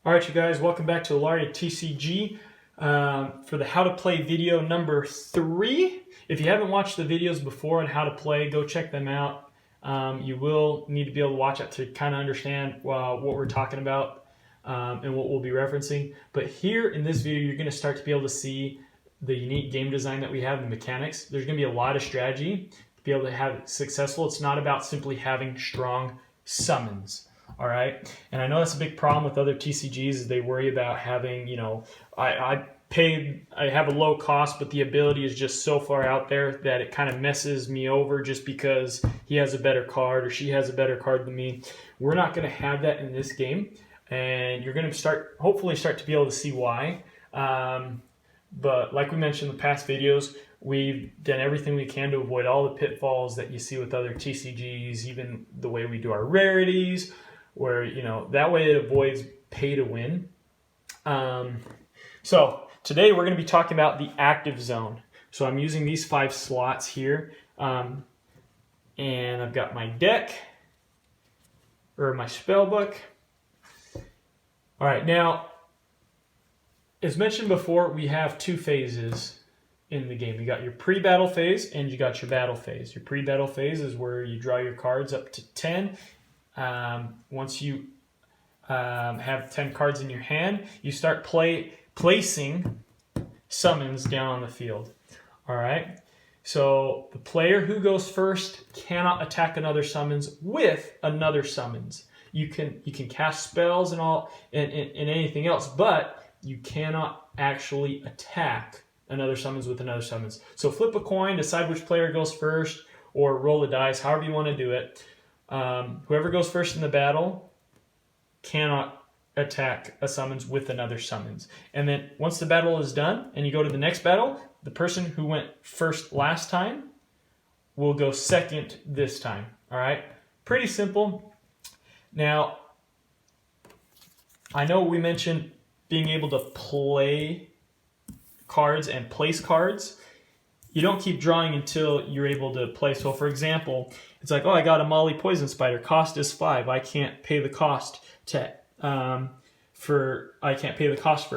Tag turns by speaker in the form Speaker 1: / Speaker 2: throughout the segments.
Speaker 1: All right, you guys, welcome back to Alaria TCG for the How to Play video number 3. If you haven't watched the videos before on how to play, go check them out. You will need to be able to watch it to kind of understand what we're talking about and what we'll be referencing. But here in this video, you're going to start to be able to see the unique game design that we have, the mechanics. There's going to be a lot of strategy to be able to have it successful. It's not about simply having strong summons. All right, and I know that's a big problem with other TCGs is they worry about having, I have a low cost, but the ability is just so far out there that it kind of messes me over just because he has a better card or she has a better card than me. We're not going to have that in this game, and you're going to hopefully start to be able to see why. But like we mentioned in the past videos, we've done everything we can to avoid all the pitfalls that you see with other TCGs, even the way we do our rarities, where, that way it avoids pay to win. So today we're going to be talking about the active zone. So I'm using these 5 slots here, and I've got my deck, or my spell book. All right, now, as mentioned before, we have 2 phases in the game. You got your pre-battle phase and you got your battle phase. Your pre-battle phase is where you draw your cards up to 10. Once you have 10 cards in your hand, you start placing summons down on the field. All right. So the player who goes first cannot attack another summons with another summons. You can cast spells and anything else, but you cannot actually attack another summons with another summons. So flip a coin, decide which player goes first, or roll the dice, however you want to do it. Whoever goes first in the battle cannot attack a summons with another summons. And then once the battle is done and you go to the next battle, the person who went first last time will go second this time. All right? Pretty simple. Now, I know we mentioned being able to play cards and place cards. You don't keep drawing until you're able to play. So for example, it's like, oh, I got a Molly Poison Spider. Cost is 5. I can't pay the cost for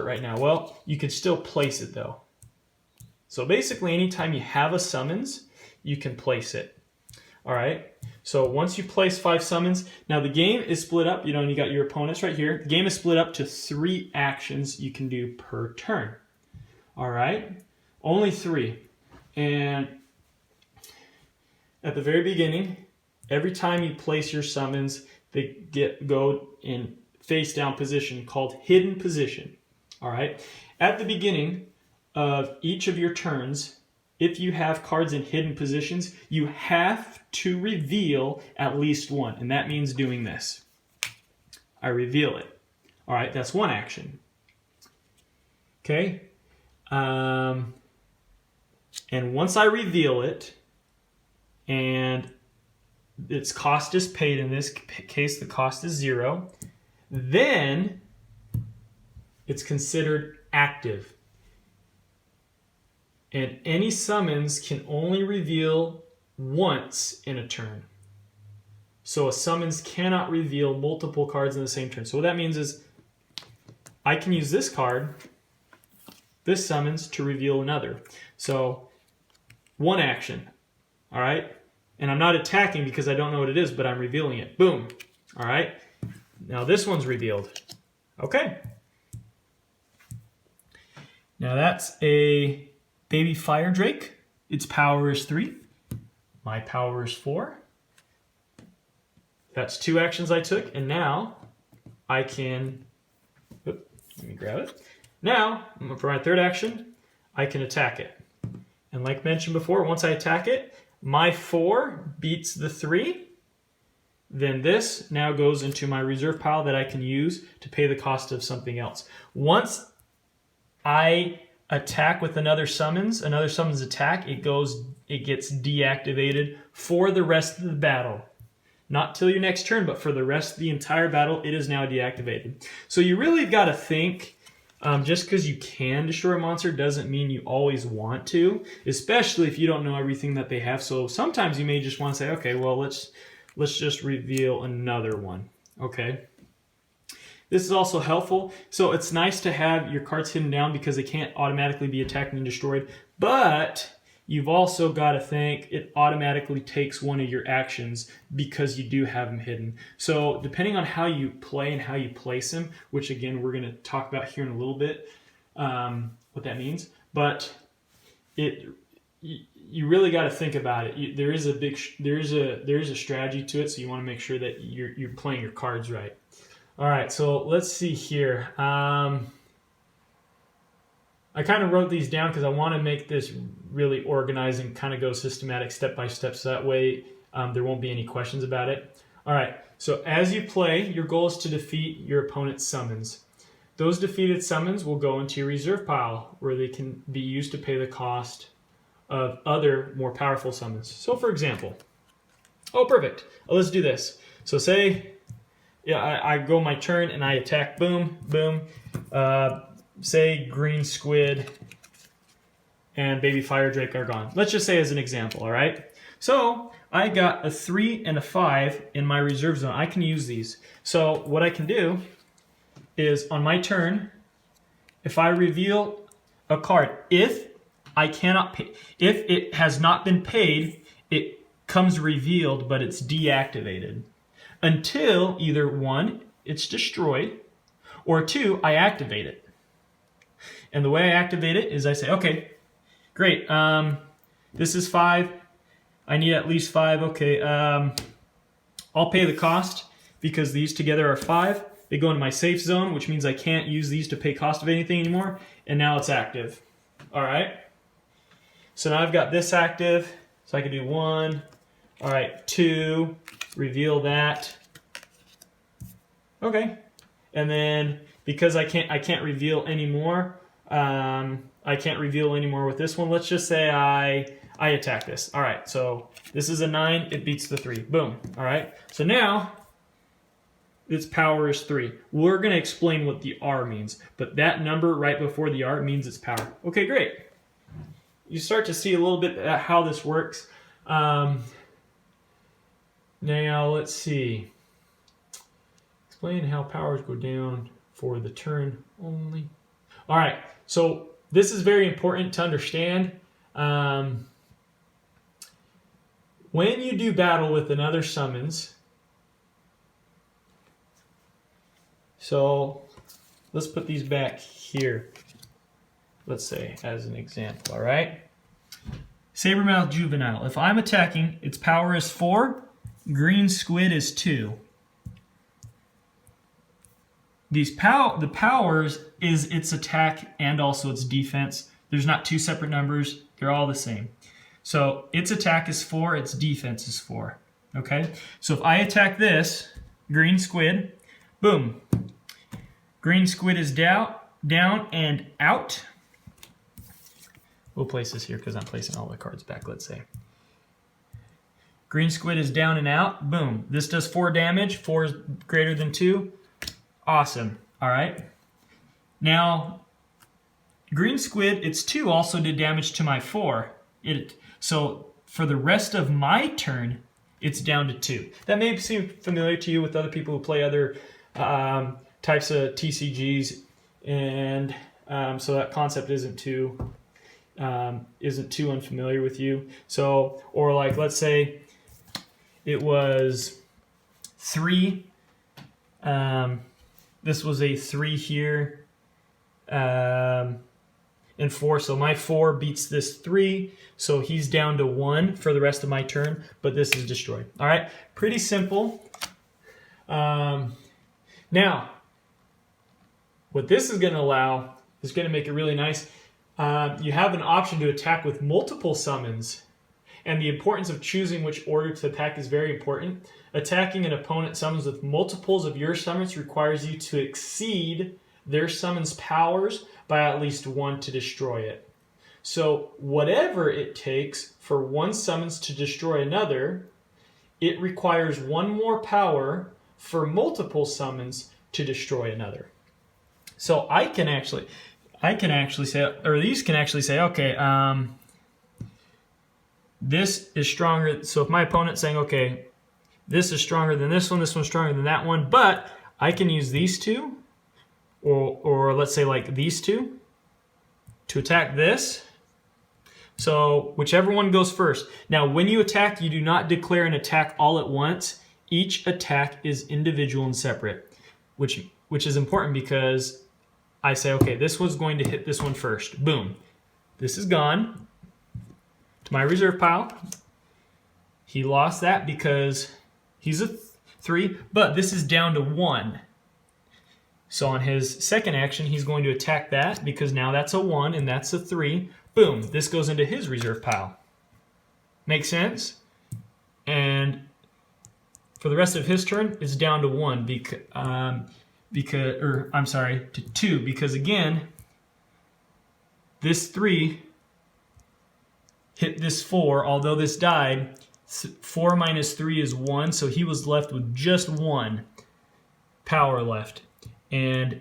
Speaker 1: it right now. Well, you can still place it though. So basically, anytime you have a summons, you can place it. All right. So once you place 5 summons, now the game is split up. And you got your opponents right here. The game is split up to 3 actions you can do per turn. All right. Only 3. And at the very beginning, every time you place your summons, they go in face down position called hidden position. All right. At the beginning of each of your turns, if you have cards in hidden positions, you have to reveal at least one. And that means doing this. I reveal it. All right. That's one action. Okay. And once I reveal it, and its cost is paid, in this case the cost is 0, then it's considered active. And any summons can only reveal once in a turn. So a summons cannot reveal multiple cards in the same turn. So what that means is I can use this card, this summons, to reveal another. So one action, all right? And I'm not attacking because I don't know what it is, but I'm revealing it. Boom, all right? Now this one's revealed. Okay. Now that's a baby fire drake. Its power is 3. My power is 4. That's 2 actions I took, and now I can, let me grab it. Now, for my 3rd action, I can attack it. And like mentioned before, once I attack it, my 4 beats the 3. Then this now goes into my reserve pile that I can use to pay the cost of something else. Once I attack with another summons attack, it gets deactivated for the rest of the battle. Not till your next turn, but for the rest of the entire battle, it is now deactivated. So you really got to think. Just because you can destroy a monster doesn't mean you always want to, especially if you don't know everything that they have. So sometimes you may just want to say, okay, well, let's just reveal another one. Okay. This is also helpful. So it's nice to have your cards hidden down because they can't automatically be attacked and destroyed. But you've also got to think it automatically takes one of your actions because you do have them hidden. So depending on how you play and how you place them, which again we're going to talk about here in a little bit, what that means. But you really got to think about it. There is a strategy to it, so you want to make sure that you're playing your cards right. All right, so let's see here. I kind of wrote these down because I want to make this really organized and kind of go systematic step by step, so that way there won't be any questions about it. All right, so as you play, your goal is to defeat your opponent's summons. Those defeated summons will go into your reserve pile, where they can be used to pay the cost of other more powerful summons. So for example, oh perfect, let's do this. So say, yeah, I go my turn and I attack, boom, boom. Say green squid and baby fire drake are gone. Let's just say as an example, all right? So I got a 3 and a 5 in my reserve zone. I can use these. So what I can do is on my turn, if I reveal a card, if I cannot pay, if it has not been paid, it comes revealed, but it's deactivated. Until either 1, it's destroyed, or 2, I activate it. And the way I activate it is I say, okay, great, this is 5, I need at least 5, okay, I'll pay the cost because these together are 5. They go into my safe zone, which means I can't use these to pay cost of anything anymore, and now it's active. All right, so now I've got this active, so I can do 1, all right, 2, reveal that. Okay, and then because I can't reveal anymore, I can't reveal anymore with this one. Let's just say I attack this. All right, so this is a 9. It beats the 3. Boom. All right. So now its power is 3. We're going to explain what the R means, but that number right before the R means its power. Okay, great. You start to see a little bit how this works. Now let's see. Explain how powers go down for the turn only. All right, so this is very important to understand. When you do battle with another summons, so let's put these back here, let's say as an example, all right? Sabermouth Juvenile, if I'm attacking, its power is 4, green squid is 2. The powers is its attack and also its defense. There's not 2 separate numbers. They're all the same. So its attack is 4, its defense is 4. Okay? So if I attack this, green squid, boom. Green squid is down and out. We'll place this here because I'm placing all the cards back, let's say. Green squid is down and out. Boom. This does 4 damage. 4 is greater than 2. Awesome. All right. Now, green squid, its 2 also did damage to my 4. So for the rest of my turn, it's down to 2. That may seem familiar to you with other people who play other types of TCGs, and so that concept isn't too unfamiliar with you. So, or like let's say it was 3. This was a 3 here, and 4. So my 4 beats this 3. So he's down to 1 for the rest of my turn, but this is destroyed. All right, pretty simple. Now, what this is going to allow is going to make it really nice. You have an option to attack with multiple summons, and the importance of choosing which order to attack is very important. Attacking an opponent summons with multiples of your summons requires you to exceed their summon's powers by at least 1 to destroy it. So whatever it takes for one summons to destroy another, it requires 1 more power for multiple summons to destroy another. So I can actually say, or these can actually say, okay, this is stronger. So if my opponent's saying, okay, this is stronger than this one's stronger than that one, but I can use these 2 or let's say like these two, to attack this. So whichever one goes first. Now, when you attack, you do not declare an attack all at once. Each attack is individual and separate, which is important because I say, okay, this one's going to hit this one first. Boom. This is gone to my reserve pile. He lost that because he's a 3, but this is down to 1. So on his second action, he's going to attack that because now that's a 1 and that's a 3. Boom, this goes into his reserve pile. Make sense? And for the rest of his turn, it's down to 1 to 2 because again, this 3 hit this 4, although this died. 4 minus 3 is 1, so he was left with just 1 power left. And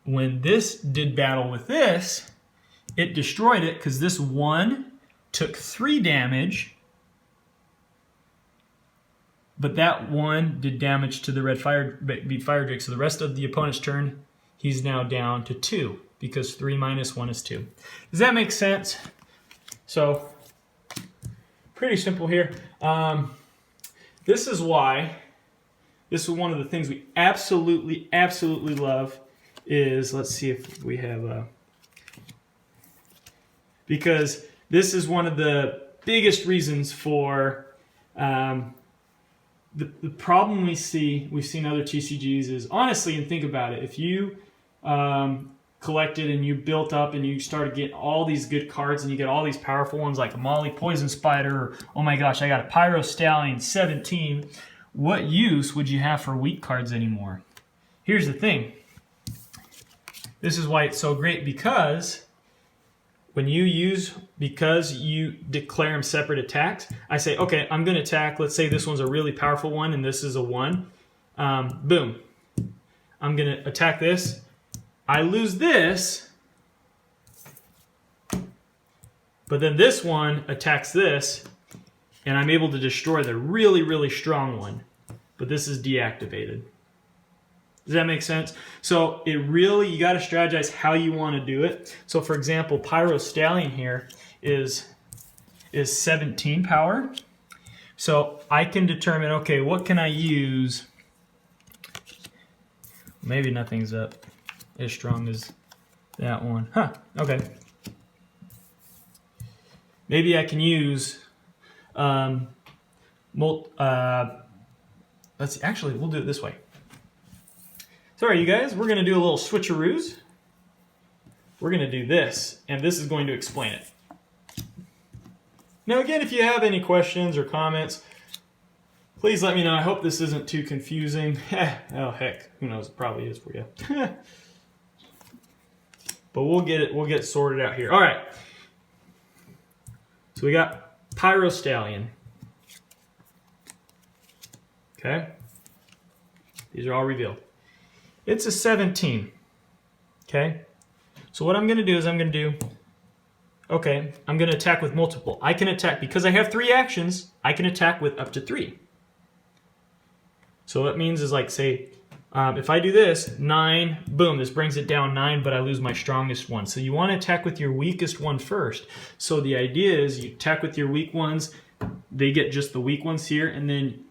Speaker 1: when this did battle with this, it destroyed it because this 1 took 3 damage, but that 1 did damage to the red beat fire drake. So the rest of the opponent's turn, he's now down to 2 because 3 minus 1 is 2. Does that make sense? So pretty simple here. This is why, this is one of the things we absolutely love is, let's see if we have, because this is one of the biggest reasons for the problem we've seen other TCGs is, honestly, and think about it, if you collected and you built up and you started getting all these good cards and you get all these powerful ones like a Molly Poison Spider, or oh my gosh, I got a Pyro Stallion 17, what use would you have for weak cards anymore? Here's the thing. This is why it's so great, because when because you declare them separate attacks, I say, okay, I'm going to attack, let's say this one's a really powerful one and this is a 1. Boom. I'm going to attack this. I lose this, but then this one attacks this, and I'm able to destroy the really strong one, but this is deactivated. Does that make sense? So you got to strategize how you want to do it. So for example, Pyro Stallion here is 17 power. So I can determine, okay, what can I use? Maybe nothing's up as strong as that one. Okay. Maybe I can use let's see, actually, we'll do it this way. Sorry, you guys, we're going to do a little switcheroos. We're going to do this, and this is going to explain it. Now, again, if you have any questions or comments, please let me know. I hope this isn't too confusing. Oh, heck, who knows? It probably is for you. But we'll get it sorted out here. All right. So we got Pyro Stallion. Okay. These are all revealed. It's a 17. Okay. So what I'm going to do is I'm going to attack with multiple. I can attack, because I have 3 actions, I can attack with up to 3. So what it means is, like, say, if I do this, 9, boom, this brings it down 9, but I lose my strongest one. So you want to attack with your weakest one first. So the idea is you attack with your weak ones, they get just the weak ones here, and then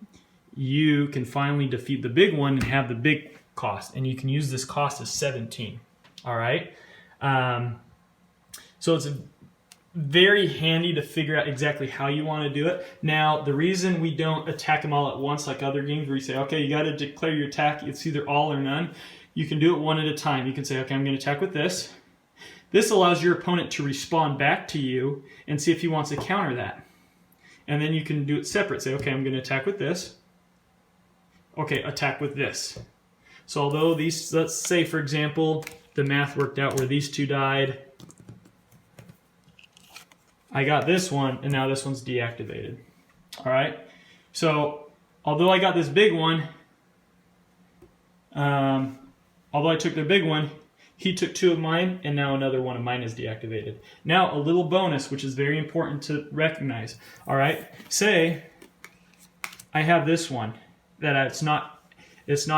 Speaker 1: you can finally defeat the big one and have the big cost. And you can use this cost as 17. All right? So it's very handy to figure out exactly how you want to do it. Now, the reason we don't attack them all at once like other games where you say, okay, you got to declare your attack, it's either all or none. You can do it one at a time. You can say, okay, I'm going to attack with this. This allows your opponent to respond back to you and see if he wants to counter that. And then you can do it separate. Say, okay, I'm going to attack with this. Okay, attack with this. So although these, let's say, for example, the math worked out where these 2 died, I got this one, and now this one's deactivated. All right? So, although I got this big one, although I took their big one, he took 2 of mine, and now another one of mine is deactivated. Now, a little bonus, which is very important to recognize. All right? Say I have this one that it's not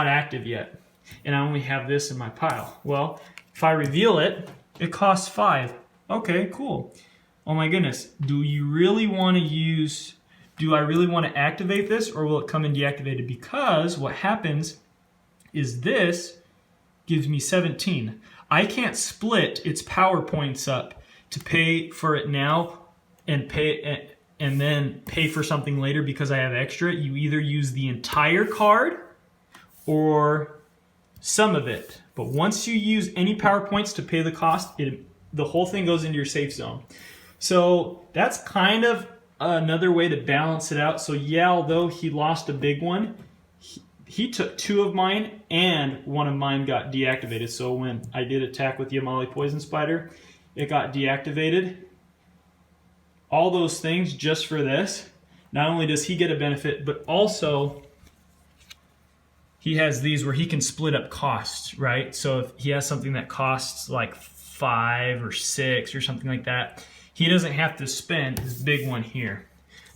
Speaker 1: active yet. and I only have this in my pile. Well, if I reveal it, it costs 5. Okay, cool. Oh my goodness, do I really want to activate this, or will it come in deactivated? Because what happens is this gives me 17. I can't split its power points up to pay for it now and then pay for something later because I have extra. You either use the entire card or some of it. But once you use any power points to pay the cost, the whole thing goes into your safe zone. So that's kind of another way to balance it out. So yeah, although he lost a big one, he took 2 of mine and 1 of mine got deactivated. So when I did attack with the Amali Poison Spider, it got deactivated. All those things just for this. Not only does he get a benefit, but also he has these where he can split up costs, right? So if he has something that costs like 5 or 6 or something like that, he doesn't have to spend his big one here.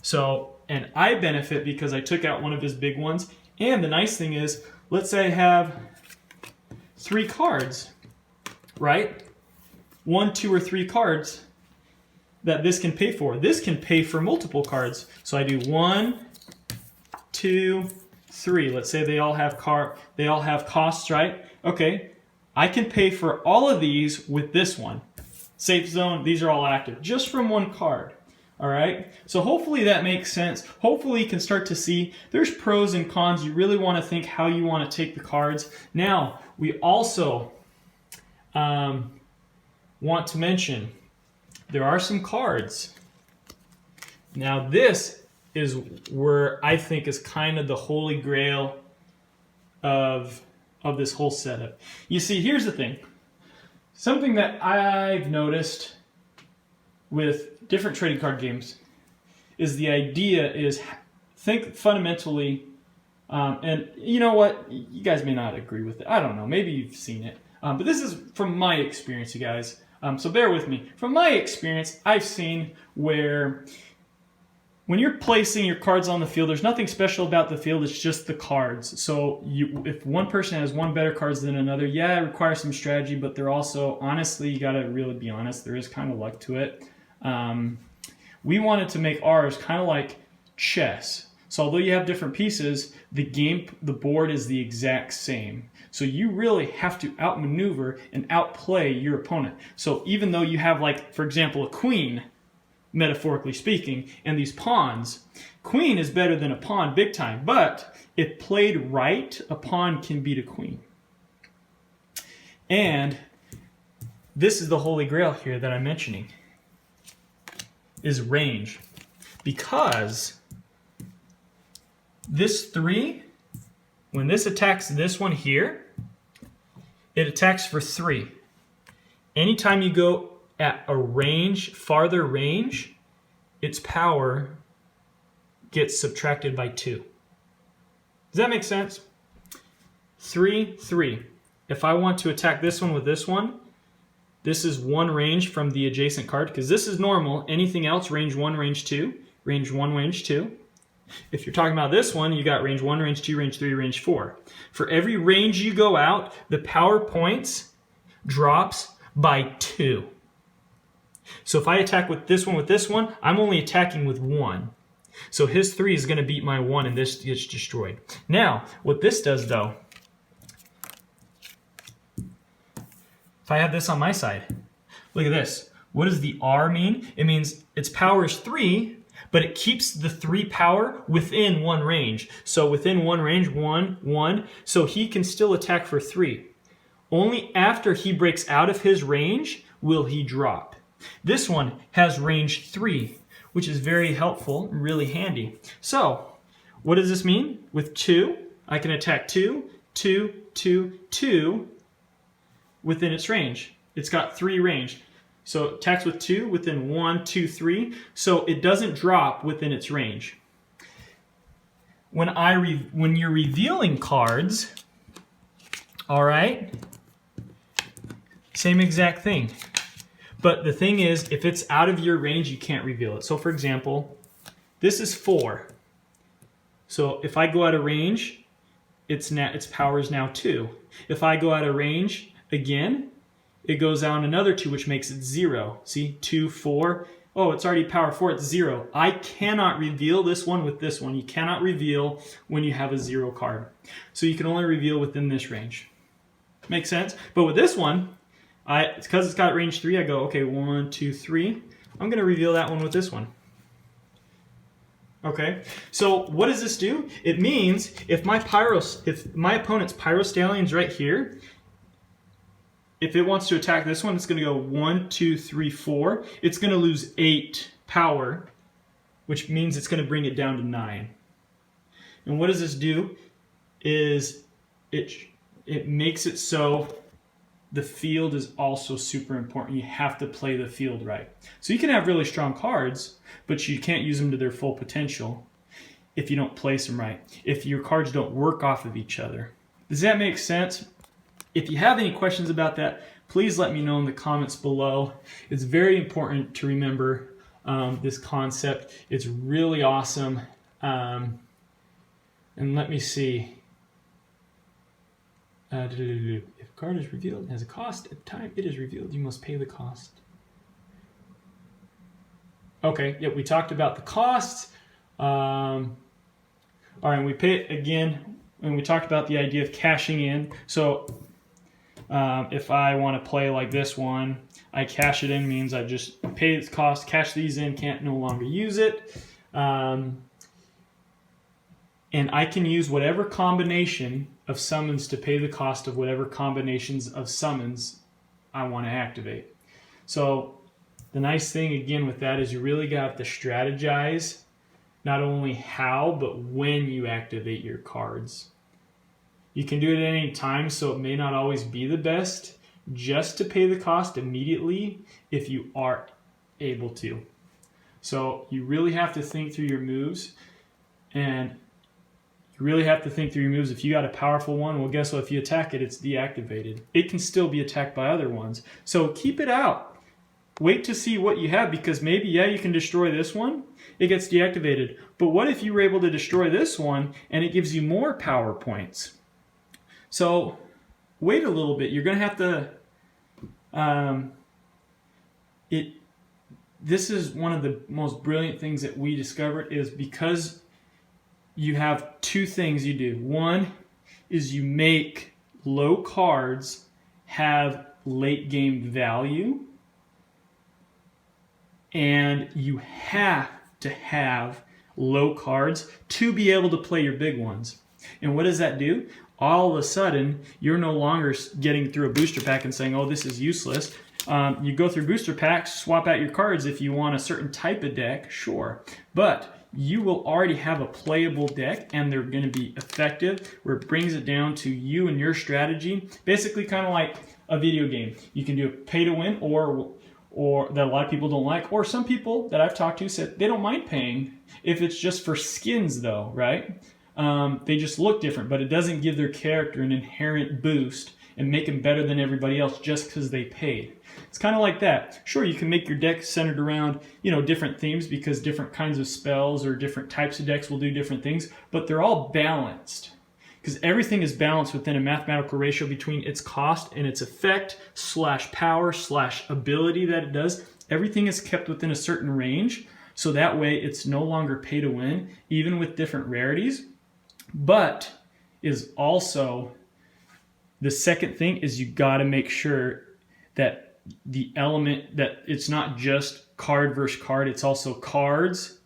Speaker 1: So, and I benefit because I took out one of his big ones. And the nice thing is, let's say I have 3 cards, right? 1, 2, or 3 cards that this can pay for. This can pay for multiple cards. So I do 1, 2, 3. Let's say they all have costs, right? Okay, I can pay for all of these with this one. Safe zone, these are all active, just from 1 card. All right, so hopefully that makes sense. Hopefully you can start to see there's pros and cons. You really want to think how you want to take the cards. Now, we also want to mention there are some cards. Now, this is where I think is kind of the holy grail of this whole setup. You see, here's the thing. Something that I've noticed with different trading card games is the idea is think fundamentally, and you know what, you guys may not agree with it. I don't know, maybe you've seen it, but this is from my experience, you guys. So bear with me. From my experience, I've seen where when you're placing your cards on the field, there's nothing special about the field, it's just the cards. So if one person has one better cards than another, yeah, it requires some strategy, but they're also, honestly, you gotta really be honest, there is kind of luck to it. We wanted to make ours kind of like chess. So although you have different pieces, the board is the exact same. So you really have to outmaneuver and outplay your opponent. So even though you have, like, for example, a queen, metaphorically speaking, and these pawns, queen is better than a pawn big time, but if played right, a pawn can beat a queen. And this is the holy grail here that I'm mentioning, is range. Because this 3, when this attacks this one here, it attacks for 3. Anytime you go at a range, farther range, its power gets subtracted by 2. Does that make sense? 3, 3. If I want to attack this one with this one, this is 1 range from the adjacent card, because this is normal. Anything else, range 1, range 2, range 1, range 2. If you're talking about this one, you got range 1, range 2, range 3, range 4. For every range you go out, the power points drops by 2. So if I attack with this one, I'm only attacking with 1. So his 3 is going to beat my 1, and this gets destroyed. Now, what this does, though, if I have this on my side, look at this. What does the R mean? It means its power is 3, but it keeps the 3 power within 1 range. So within 1 range, 1, 1, so he can still attack for 3. Only after he breaks out of his range will he drop. This one has range 3, which is very helpful, really handy. So what does this mean? With 2, I can attack 2, 2, 2, 2 within its range. It's got 3 range. So it attacks with 2 within 1, 2, 3. So it doesn't drop within its range. When you're revealing cards, all right, same exact thing. But the thing is, if it's out of your range, you can't reveal it. So for example, this is 4. So if I go out of range, its power is now 2. If I go out of range again, it goes down another 2, which makes it 0. See, 2, 4. Oh, it's already power 4, it's 0. I cannot reveal this one with this one. You cannot reveal when you have a 0 card. So you can only reveal within this range. Makes sense? But with this one, because it's got range 3, I go, okay, 1, 2, 3. I'm going to reveal that one with this one. Okay, so what does this do? It means if my opponent's Pyro Stallion's right here, if it wants to attack this one, it's going to go 1, 2, 3, 4. It's going to lose 8 power, which means it's going to bring it down to 9. And what does this do? Is it makes it so the field is also super important. You have to play the field right. So you can have really strong cards, but you can't use them to their full potential if you don't place them right, if your cards don't work off of each other. Does that make sense? If you have any questions about that, please let me know in the comments below. It's very important to remember this concept. It's really awesome. And let me see. If a card is revealed and has a cost, at the time it is revealed, you must pay the cost. Okay, yep, we talked about the costs. All right, we pay it again, and we talked about the idea of cashing in. So if I want to play like this one, I cash it in, means I just pay its cost, cash these in, can't no longer use it. And I can use whatever combination of summons to pay the cost of whatever combinations of summons I want to activate. So the nice thing again with that is you really got to strategize not only how but when you activate your cards. You can do it at any time, so it may not always be the best just to pay the cost immediately if you are able to. So you really have to think through your moves, and you really have to think through your moves. If you got a powerful one, well, guess what? If you attack it, it's deactivated. It can still be attacked by other ones. So keep it out. Wait to see what you have, because maybe, yeah, you can destroy this one. It gets deactivated. But what if you were able to destroy this one and it gives you more power points? So wait a little bit. You're going to have to... This is one of the most brilliant things that we discovered, is because you have two things you do. One is you make low cards have late game value, and you have to have low cards to be able to play your big ones. And what does that do? All of a sudden, you're no longer getting through a booster pack and saying, oh, this is useless. You go through booster packs, swap out your cards if you want a certain type of deck, sure. But you will already have a playable deck, and they're going to be effective, where it brings it down to you and your strategy. Basically kind of like a video game. You can do a pay to win, or that a lot of people don't like, or some people that I've talked to said they don't mind paying if it's just for skins though, right? They just look different, but it doesn't give their character an inherent boost and make them better than everybody else just because they paid. It's kind of like that. Sure, you can make your deck centered around, different themes, because different kinds of spells or different types of decks will do different things, but they're all balanced. Because everything is balanced within a mathematical ratio between its cost and its effect / power / ability that it does. Everything is kept within a certain range, so that way it's no longer pay to win, even with different rarities. But is also, the second thing is, you got to make sure that the element, that it's not just card versus card, it's also cards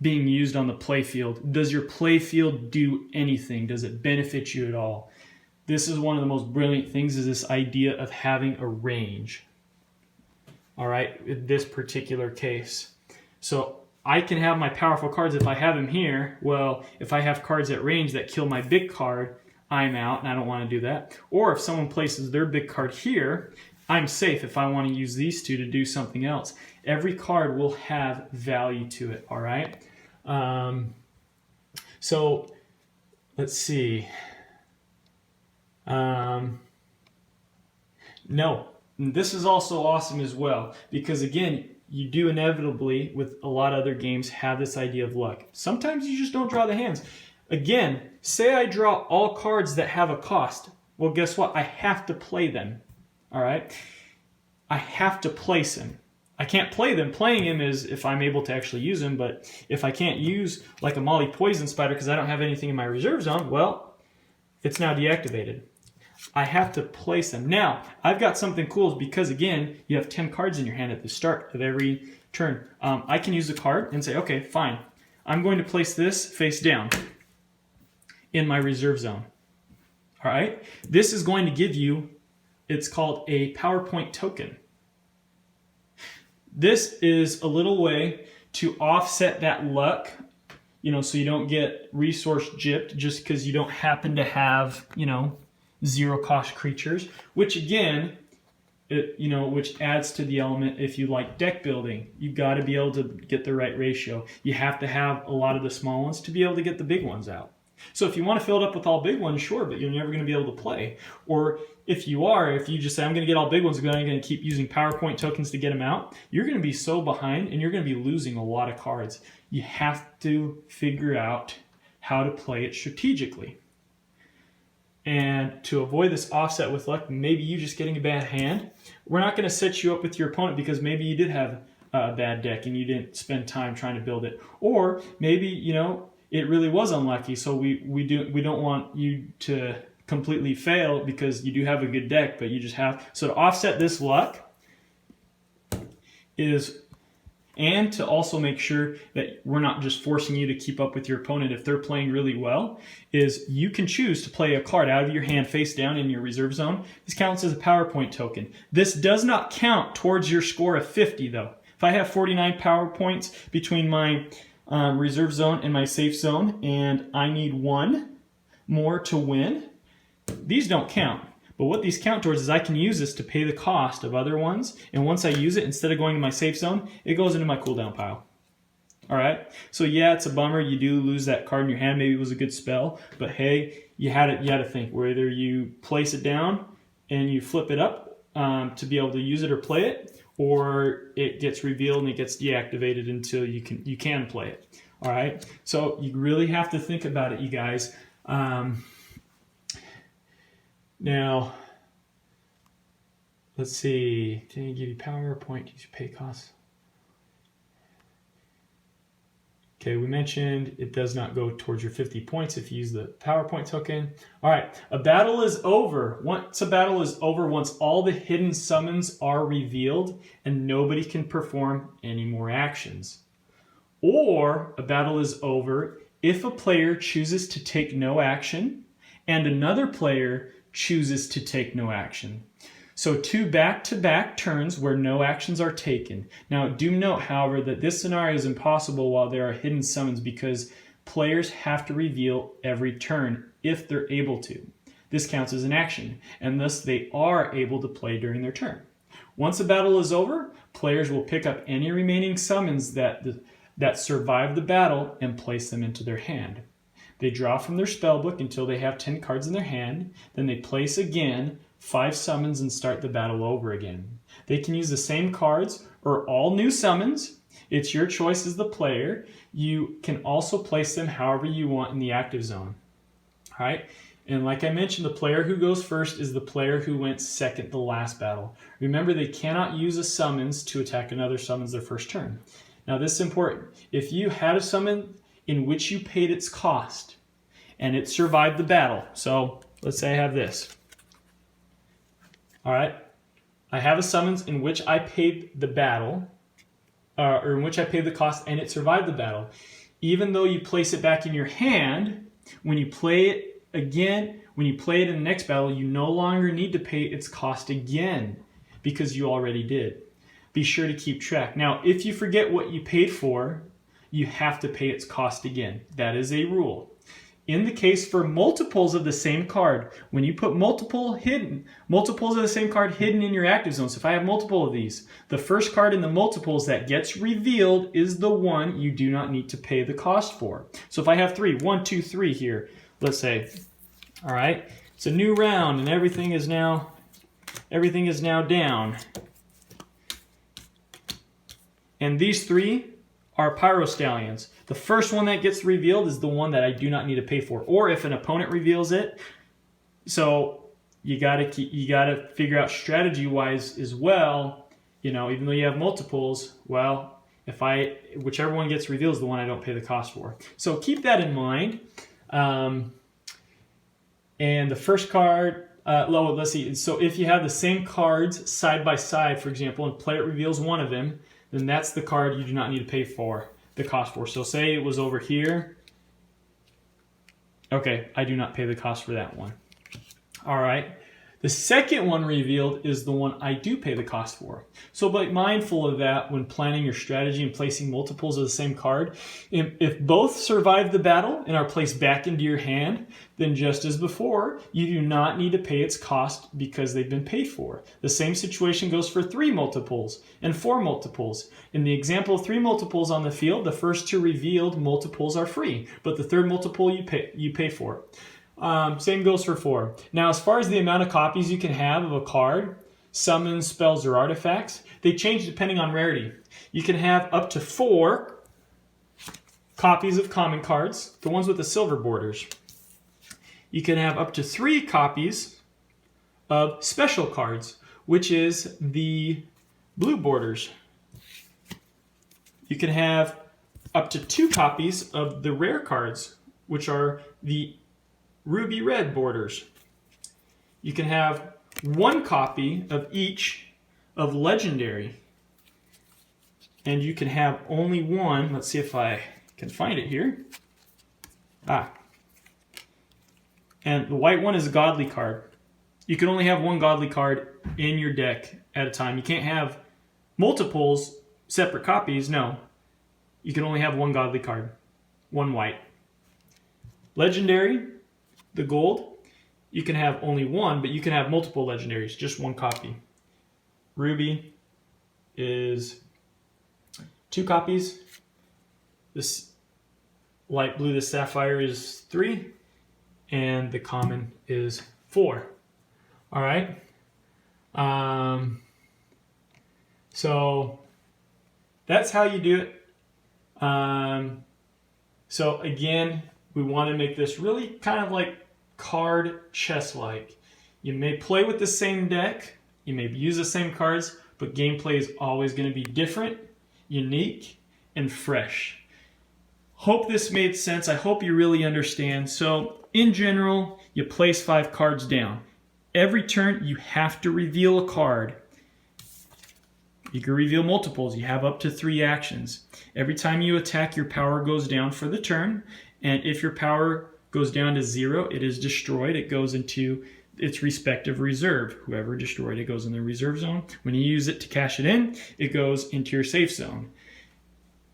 Speaker 1: being used on the playfield. Does your playfield do anything? Does it benefit you at all? This is one of the most brilliant things, is this idea of having a range. All right, in this particular case. So I can have my powerful cards if I have them here. Well, if I have cards at range that kill my big card, I'm out, and I don't want to do that. Or if someone places their big card here, I'm safe if I want to use these two to do something else. Every card will have value to it, all right? So let's see. No, this is also awesome as well, because again, you do inevitably, with a lot of other games, have this idea of luck. Sometimes you just don't draw the hands. Again, say I draw all cards that have a cost. Well, guess what? I have to play them. All right? I have to place them. I can't play them. Playing them is if I'm able to actually use them, but if I can't use like a Molly Poison Spider because I don't have anything in my reserve zone, well, it's now deactivated. I have to place them. Now, I've got something cool because, again, you have 10 cards in your hand at the start of every turn. I can use the card and say, okay, fine. I'm going to place this face down in my reserve zone. All right? This is going to give you, it's called a PowerPoint token. This is a little way to offset that luck, so you don't get resource gypped just because you don't happen to have, zero cost creatures, which again, which adds to the element if you like deck building. You've got to be able to get the right ratio. You have to have a lot of the small ones to be able to get the big ones out. So if you want to fill it up with all big ones, sure, but you're never going to be able to play. Or if you just say, I'm going to get all big ones, but I'm going to keep using PowerPoint tokens to get them out, you're going to be so behind and you're going to be losing a lot of cards. You have to figure out how to play it strategically. And to avoid this offset with luck, maybe you just getting a bad hand, we're not going to set you up with your opponent because maybe you did have a bad deck and you didn't spend time trying to build it. Or maybe, it really was unlucky, so we don't want you to completely fail because you do have a good deck, but you just have. So to offset this luck and to also make sure that we're not just forcing you to keep up with your opponent if they're playing really well, is you can choose to play a card out of your hand face down in your reserve zone. This counts as a PowerPoint token. This does not count towards your score of 50, though. If I have 49 PowerPoints between my reserve zone and my safe zone, and I need one more to win, these don't count. But what these count towards is I can use this to pay the cost of other ones, and once I use it, instead of going to my safe zone, it goes into my cooldown pile. All right? So yeah, it's a bummer. You do lose that card in your hand. Maybe it was a good spell, but hey, you had to think. Whether you place it down and you flip it up to be able to use it or play it, or it gets revealed and it gets deactivated until you can play it. All right? So you really have to think about it, you guys. Now, let's see. Did he give you PowerPoint? Did you pay costs? Okay, we mentioned it does not go towards your 50 points if you use the PowerPoint token. All right, a battle is over. Once a battle is over, once all the hidden summons are revealed and nobody can perform any more actions. Or a battle is over if a player chooses to take no action and another player chooses to take no action. So 2 back-to-back turns where no actions are taken. Now do note, however, that this scenario is impossible while there are hidden summons because players have to reveal every turn if they're able to. This counts as an action, and thus they are able to play during their turn. Once a battle is over, players will pick up any remaining summons that survive the battle and place them into their hand. They draw from their spellbook until they have 10 cards in their hand. Then they place again 5 summons and start the battle over again. They can use the same cards or all new summons. It's your choice as the player. You can also place them however you want in the active zone. All right? And like I mentioned, the player who goes first is the player who went second the last battle. Remember, they cannot use a summons to attack another summons their first turn. Now, this is important. If you had a summon in which you paid its cost and it survived the battle. So let's say I have this. All right. I have a summons in which I paid the battle, or in which I paid the cost and it survived the battle. Even though you place it back in your hand, when you play it again, when you play it in the next battle, you no longer need to pay its cost again because you already did. Be sure to keep track. Now, if you forget what you paid for, you have to pay its cost again. That is a rule. In the case for multiples of the same card, when you put multiples of the same card hidden in your active zone, so if I have multiple of these, the first card in the multiples that gets revealed is the one you do not need to pay the cost for. So if I have 3, 1, 2, 3 here, let's say, all right, it's a new round and everything is now down. And these 3 are Pyro Stallions. The first one that gets revealed is the one that I do not need to pay for. Or if an opponent reveals it, so you gotta figure out strategy-wise as well. You know, even though you have multiples, well, whichever one gets revealed is the one I don't pay the cost for. So keep that in mind. And the first card, let's see. So if you have the same cards side by side, for example, and player reveals one of them, then that's the card you do not need to pay for the cost for. So say it was over here. Okay, I do not pay the cost for that one. All right. The second one revealed is the one I do pay the cost for. So be mindful of that when planning your strategy and placing multiples of the same card. If both survive the battle and are placed back into your hand, then just as before, you do not need to pay its cost because they've been paid for. The same situation goes for 3 multiples and 4 multiples. In the example of 3 multiples on the field, the first 2 revealed multiples are free, but the third multiple you pay for. Same goes for 4. Now, as far as the amount of copies you can have of a card, summons, spells, or artifacts, they change depending on rarity. You can have up to 4 copies of common cards, the ones with the silver borders. You can have up to 3 copies of special cards, which is the blue borders. You can have up to 2 copies of the rare cards, which are the ruby red borders. You can have 1 copy of each of legendary. And you can have only 1. Let's see if I can find it here. And the white one is a godly card. You can only have 1 godly card in your deck at a time. You can't have multiples, separate copies. No. You can only have 1 godly card. 1 white. Legendary, the gold, you can have only 1, but you can have multiple legendaries, just 1 copy. Ruby is 2 copies. This light blue, the sapphire, is 3. And the common is 4. All right. So that's how you do it. So again, we want to make this really kind of like card chess-like. You may play with the same deck, you may use the same cards, but gameplay is always going to be different, unique, and fresh. Hope this made sense. I hope you really understand. So in general, you place 5 cards down. Every turn, you have to reveal a card. You can reveal multiples. You have up to 3 actions. Every time you attack, your power goes down for the turn. And if your power goes down to 0, it is destroyed. It goes into its respective reserve. Whoever destroyed it goes in the reserve zone. When you use it to cash it in, it goes into your safe zone.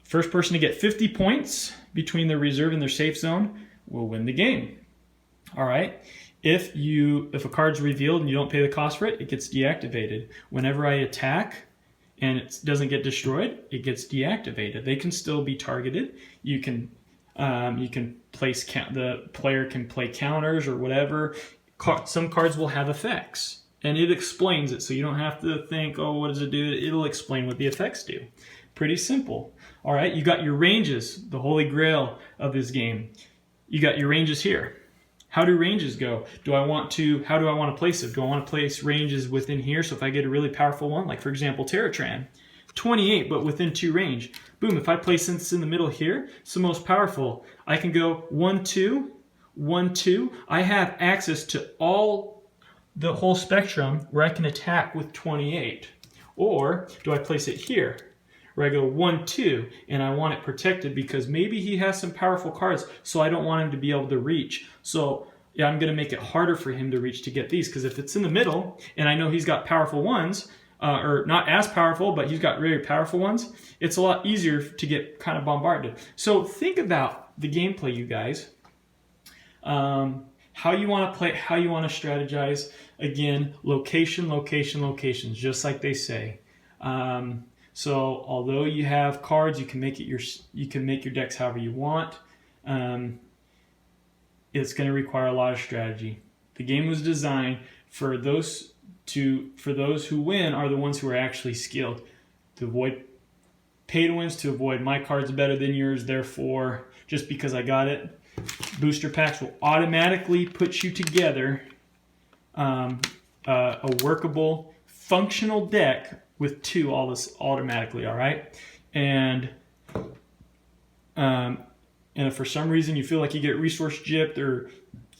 Speaker 1: First person to get 50 points between their reserve and their safe zone will win the game. All right. If a card's revealed and you don't pay the cost for it, it gets deactivated. Whenever I attack and it doesn't get destroyed, it gets deactivated. They can still be targeted. You can place the player can play counters or whatever. Some cards will have effects, and it explains it, so you don't have to think, oh, what does it do? It'll explain what the effects do. Pretty simple. All right, you got your ranges, the holy grail of this game. You got your ranges here. How do ranges go? How do I want to place it? Do I want to place ranges within here? So if I get a really powerful one, like for example, Terratran, 28, but within 2 range. Boom, if I place this in the middle here, it's the most powerful. I can go 1, 2, 1, 2. I have access to the whole spectrum where I can attack with 28. Or do I place it here, where I go 1, 2, and I want it protected because maybe he has some powerful cards, so I don't want him to be able to reach. So yeah, I'm going to make it harder for him to reach to get these, because if it's in the middle, and I know he's got powerful ones, or not as powerful, but he's got very powerful ones, it's a lot easier to get kind of bombarded. So think about the gameplay, you guys. How you want to play, how you want to strategize. Again, location, location, locations, just like they say. So although you have cards, you can make your decks however you want. It's going to require a lot of strategy. The game was designed for those who win are the ones who are actually skilled. To avoid pay to wins to avoid my card's better than yours, therefore, just because I got it, booster packs will automatically put you together a workable, functional deck with 2 all this automatically, all right? And if for some reason you feel like you get resource gypped or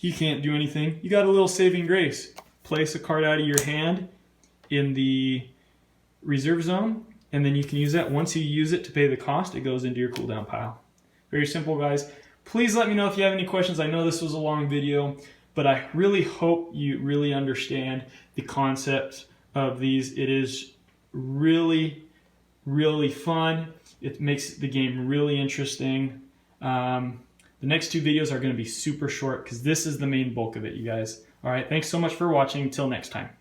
Speaker 1: you can't do anything, you got a little saving grace. Place a card out of your hand in the reserve zone, and then you can use that. Once you use it to pay the cost, it goes into your cooldown pile. Very simple, guys. Please let me know if you have any questions. I know this was a long video, but I really hope you really understand the concept of these. It is really, really fun. It makes the game really interesting. The next 2 videos are going to be super short because this is the main bulk of it, you guys. All right, thanks so much for watching. Until next time.